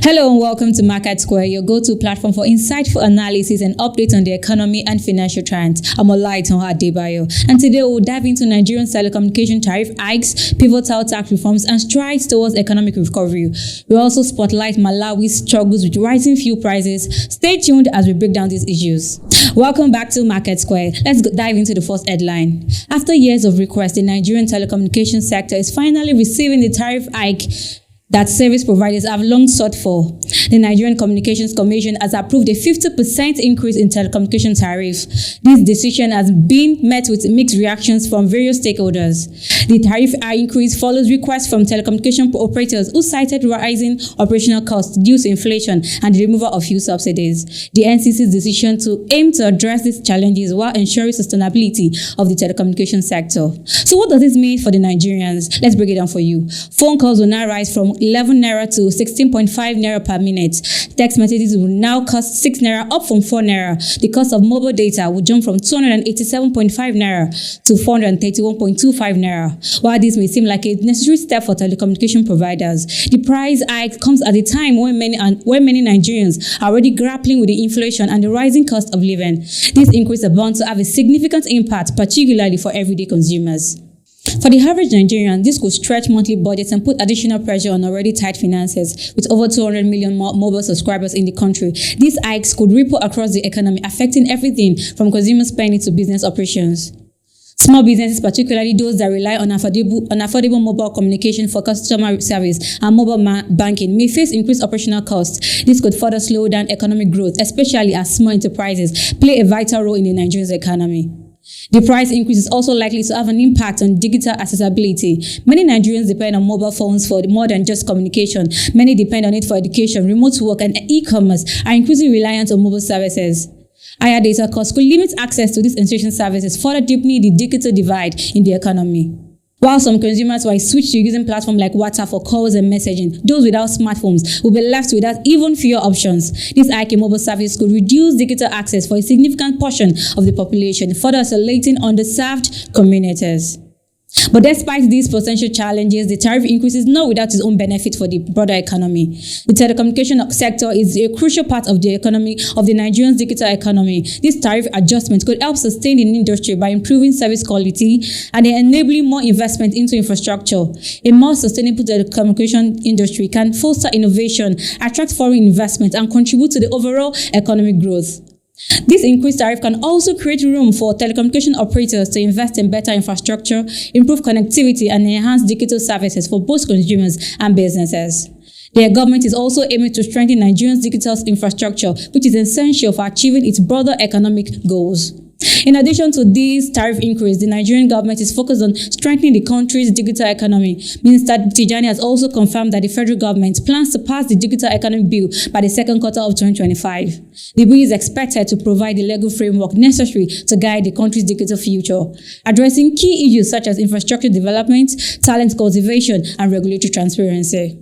Hello and welcome to MarketSquare, your go-to platform for insightful analysis and updates on the economy and financial trends. I'm Olaitan Adebayo, and today we'll dive into Nigerian telecommunication tariff hikes, pivotal tax reforms, and strides towards economic recovery. We'll also spotlight Malawi's struggles with rising fuel prices. Stay tuned as we break down these issues. Welcome back to MarketSquare. Let's dive into the first headline. After years of requests, the Nigerian telecommunications sector is finally receiving the tariff hike that service providers have long sought for. The Nigerian Communications Commission has approved a 50% increase in telecommunication tariff. This decision has been met with mixed reactions from various stakeholders. The tariff increase follows requests from telecommunication operators who cited rising operational costs due to inflation and the removal of fuel subsidies. The NCC's decision to aim to address these challenges while ensuring sustainability of the telecommunication sector. So what does this mean for the Nigerians? Let's break it down for you. Phone calls will now rise from 11 naira to 16.5 naira per minute. Text messages will now cost 6 naira, up from 4 naira. The cost of mobile data will jump from 287.5 naira to 431.25 naira. While this may seem like a necessary step for telecommunication providers, the price hike comes at a time when many Nigerians are already grappling with the inflation and the rising cost of living. This increase is bound to have a significant impact, particularly for everyday consumers. For the average Nigerian, this could stretch monthly budgets and put additional pressure on already tight finances. With over 200 million mobile subscribers in the country, these hikes could ripple across the economy, affecting everything from consumer spending to business operations. Small businesses, particularly those that rely on affordable mobile communication for customer service and mobile banking, may face increased operational costs. This could further slow down economic growth, especially as small enterprises play a vital role in the Nigerian economy. The price increase is also likely to have an impact on digital accessibility. Many Nigerians depend on mobile phones for more than just communication. Many depend on it for education, remote work, and e-commerce are increasingly reliant on mobile services. Higher data costs could limit access to these essential services, further deepening the digital divide in the economy. While some consumers will switch to using platforms like WhatsApp for calls and messaging, those without smartphones will be left without even fewer options. This hike in mobile service could reduce digital access for a significant portion of the population, further isolating underserved communities. But despite these potential challenges, the tariff increase is not without its own benefit for the broader economy. The telecommunication sector is a crucial part of the economy of the Nigerian digital economy. This tariff adjustment could help sustain the industry by improving service quality and enabling more investment into infrastructure. A more sustainable telecommunication industry can foster innovation, attract foreign investment, and contribute to the overall economic growth. This increased tariff can also create room for telecommunication operators to invest in better infrastructure, improve connectivity, and enhance digital services for both consumers and businesses. The government is also aiming to strengthen Nigeria's digital infrastructure, which is essential for achieving its broader economic goals. In addition to this tariff increase, the Nigerian government is focused on strengthening the country's digital economy. Minister Tijani has also confirmed that the federal government plans to pass the digital economy bill by the second quarter of 2025. The bill is expected to provide the legal framework necessary to guide the country's digital future, addressing key issues such as infrastructure development, talent cultivation, and regulatory transparency.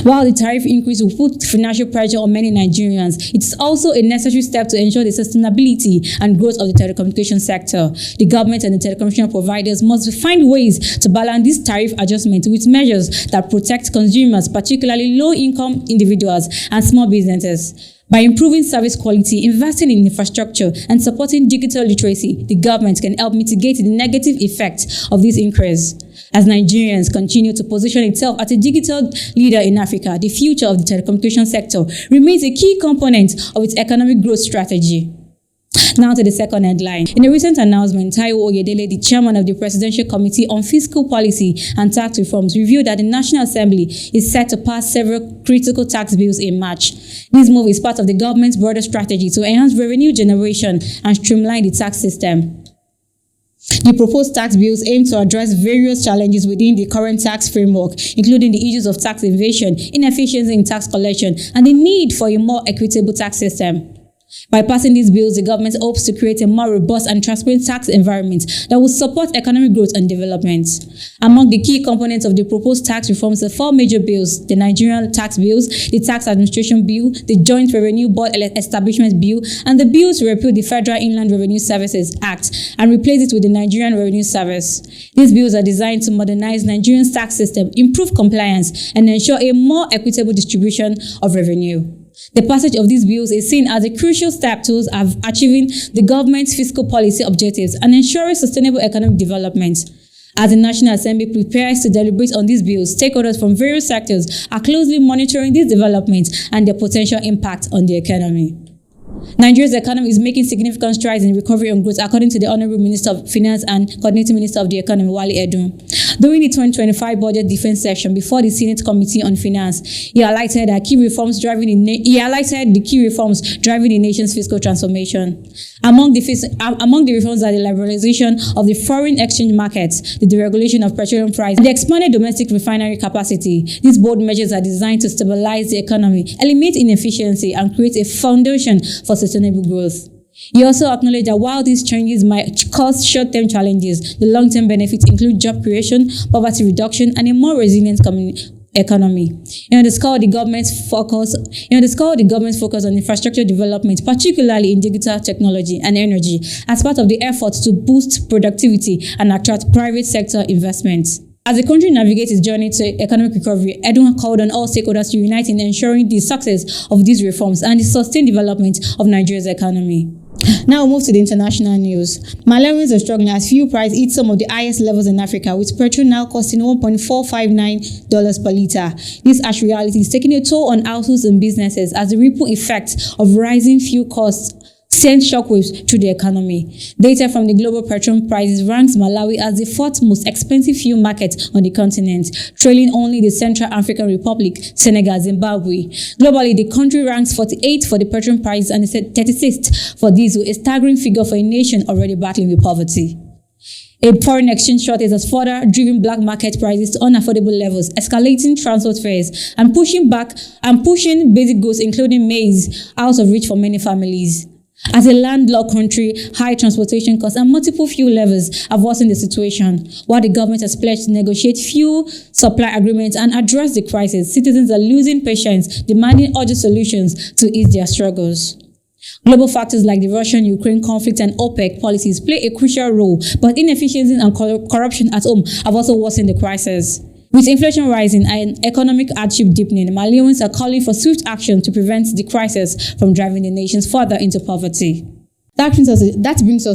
While the tariff increase will put financial pressure on many Nigerians, it is also a necessary step to ensure the sustainability and growth of the telecommunication sector. The government and the telecommunication providers must find ways to balance this tariff adjustment with measures that protect consumers, particularly low-income individuals and small businesses. By improving service quality, investing in infrastructure, and supporting digital literacy, the government can help mitigate the negative effects of this increase. As Nigerians continue to position itself as a digital leader in Africa, the future of the telecommunication sector remains a key component of its economic growth strategy. Now to the second headline. In a recent announcement, Taiwo Oyedele, the chairman of the Presidential Committee on Fiscal Policy and Tax Reforms, revealed that the National Assembly is set to pass several critical tax bills in March. This move is part of the government's broader strategy to enhance revenue generation and streamline the tax system. The proposed tax bills aim to address various challenges within the current tax framework, including the issues of tax evasion, inefficiency in tax collection, and the need for a more equitable tax system. By passing these bills, the government hopes to create a more robust and transparent tax environment that will support economic growth and development. Among the key components of the proposed tax reforms are 4 major bills: the Nigerian tax bills, the Tax Administration Bill, the Joint Revenue Board Establishment Bill, and the bill to repeal the Federal Inland Revenue Services Act and replace it with the Nigerian Revenue Service. These bills are designed to modernize Nigeria's tax system, improve compliance, and ensure a more equitable distribution of revenue. The passage of these bills is seen as a crucial step towards achieving the government's fiscal policy objectives and ensuring sustainable economic development. As the National Assembly prepares to deliberate on these bills, stakeholders from various sectors are closely monitoring these developments and their potential impact on the economy. Nigeria's economy is making significant strides in recovery and growth, according to the Honorable Minister of Finance and Coordinating Minister of the Economy, Wale Edun. During the 2025 budget defense session before the Senate Committee on Finance, he highlighted the key reforms driving the nation's fiscal transformation. Among the reforms are the liberalization of the foreign exchange markets, the deregulation of petroleum prices, and the expanded domestic refinery capacity. These bold measures are designed to stabilize the economy, eliminate inefficiency, and create a foundation for sustainable growth. He also acknowledged that while these changes might cause short-term challenges, the long-term benefits include job creation, poverty reduction, and a more resilient economy. He underscored the government's focus on infrastructure development, particularly in digital technology and energy, as part of the effort to boost productivity and attract private sector investments. As the country navigates its journey to economic recovery, Edun called on all stakeholders to unite in ensuring the success of these reforms and the sustained development of Nigeria's economy. Now we'll move to the international news. Malawians are struggling as fuel price hits some of the highest levels in Africa, with petrol now costing $1.459 per litre. This harsh reality is taking a toll on households and businesses as the ripple effect of rising fuel costs send shockwaves through the economy. Data from the global petroleum prices ranks Malawi as the 4th most expensive fuel market on the continent, trailing only the Central African Republic, Senegal, Zimbabwe. Globally, the country ranks 48th for the petroleum prices and 36th for diesel, a staggering figure for a nation already battling with poverty. A foreign exchange shortage has further driven black market prices to unaffordable levels, escalating transport fares and pushing basic goods, including maize, out of reach for many families. As a landlocked country, high transportation costs and multiple fuel levels have worsened the situation. While the government has pledged to negotiate fuel supply agreements and address the crisis, citizens are losing patience, demanding urgent solutions to ease their struggles. Global factors like the Russian-Ukraine conflict and OPEC policies play a crucial role, but inefficiencies and corruption at home have also worsened the crisis. With inflation rising and economic hardship deepening, Malawians are calling for swift action to prevent the crisis from driving the nations further into poverty. That brings us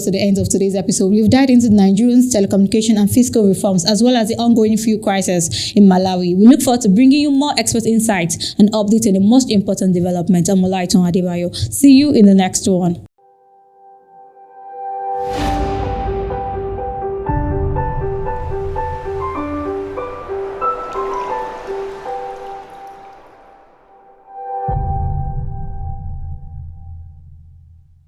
to the end of today's episode. We've dived into Nigerians' telecommunication and fiscal reforms, as well as the ongoing fuel crisis in Malawi. We look forward to bringing you more expert insights and updates on the most important developments. I'm Olaiton Adebayo. See you in the next one.